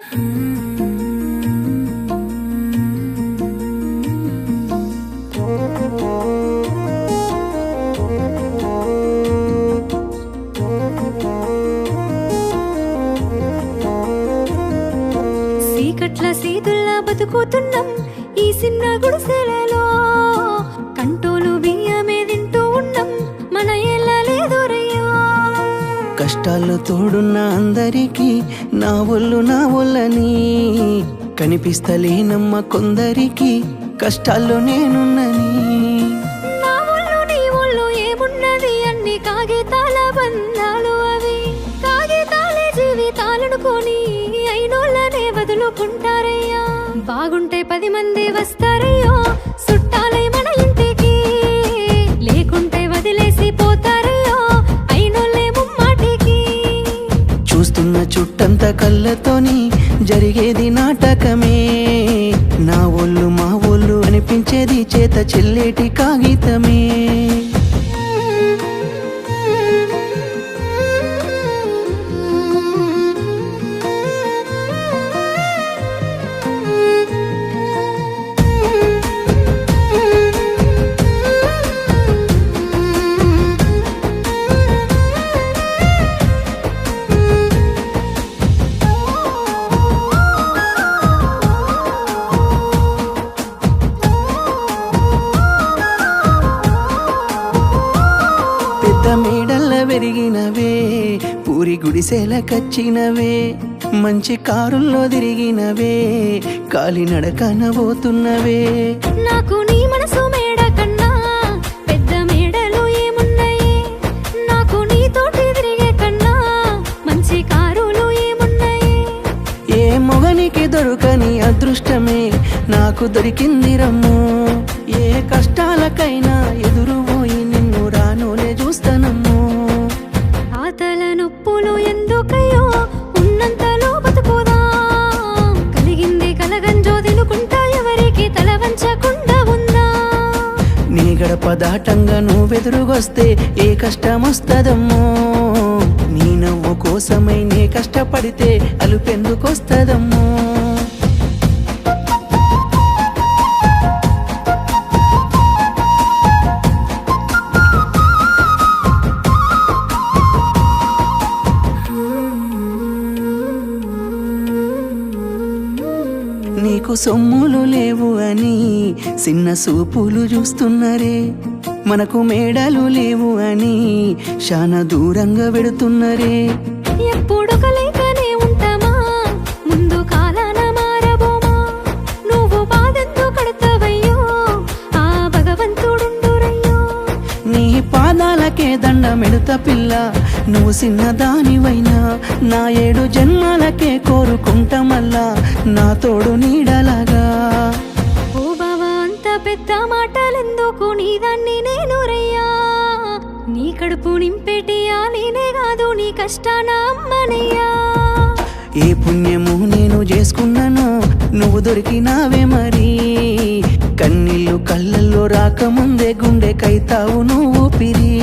చీకట్ల సీతుల్లా బతుకుతున్నాం ఈ చిన్న గుడిసెలలో, కంటోలు బియ్యమే తింటూ ఉన్నాం మన ఎల్లలేదురయ్యా. కష్టాల్లో తోడున్న అందరికీ నా ఒళ్ళని కనిపిస్తలేనమ్మ కొందరికి కష్టాల్లో నేనున్నని. నా ఒళ్ళు నీ ఒళ్ళు ఏమున్నది అన్ని కాగితాల బంధాలు, అవి కాగితాలే జీవితాలనుకొని అయినోళ్ళనే వదులుకుంటారయ్యా. బాగుంటే 10 మంది వస్తారయ్యో చుట్టాలై మన ఇంటికి, లేకుంటే వదిలేసి పోతారయ్యో అయినోళ్ళే ముమ్మాటికి. చూస్తున్న చుట్టంత కళ్ళతోని జరిగేది నాటకమే, నా ఒళ్ళు మా ఒళ్ళు అనిపించేది చేత చెల్లేటి కాగితమే. మేడల్ల పెరిగినవే పూరి గుడిసెల కచ్చినవే, మంచి కారుల్లో తిరిగినవే కాలినడకన పోతున్నవే. నాకు నీ మనసు మేడ కన్నా పెద్ద మేడలు ఏమున్నాయి, నాకు నీతోటి తిరిగే కన్నా మంచి కారులు ఏమున్నాయి. ఏ మొగనికి దొరకని అదృష్టమే నాకు దొరికింది రమ్ము, ఏ కష్టాలకైనా ఎదురుపోయి నిన్ను రానోలే చూస్తానమ్ము. ఆతల నొప్పులు ఎందుకయ్యో ఉన్నంతలో బతుకుదా, కలిగింది కలగంజో తినుకుంటా ఎవరికి తల వంచకుండా ఉందా. నీ గడప దాటంగా నువ్వెదురుగొస్తే ఏ కష్టమొస్తదమ్మో, నీ నవ్వు కోసమై నే కష్టపడితే అలుపెందుకొస్తదమ్మో. నీకు సొమ్ములు లేవు అని చిన్న సూపులు చూస్తున్నరే, మనకు మేడలు లేవు అని శానా దూరంగా వెడుతున్నరే. ఎప్పుడు కలేకనే ఉంటామా ముందు కాలాన మారబోమా, నువ్వు బాధెందు కడతావయ్యో ఆ భగవంతుడుండురయ్యో. నీ పాదాలకే దండమెడుత పిల్ల, నువ్వు చిన్నదానివైనా నా 7 జన్మాలకే కోరుకుంటా మల్లా నా తోడు నీడలాగా. ఓ బావా అంత పెద్ద మాటలెందుకు, నీ దాన్ని నేను రయ్యా. నీ కడుపు నింపేటియా నేనే కాదు నీ కష్టాన అమ్మనయ్యా. ఏ పుణ్యము నేను చేసుకున్నానో నువ్వు దొరికినావే మరి, కన్నీళ్ళు కళ్ళల్లో రాకముందే గుండె కైతావు నువ్వు పిరి.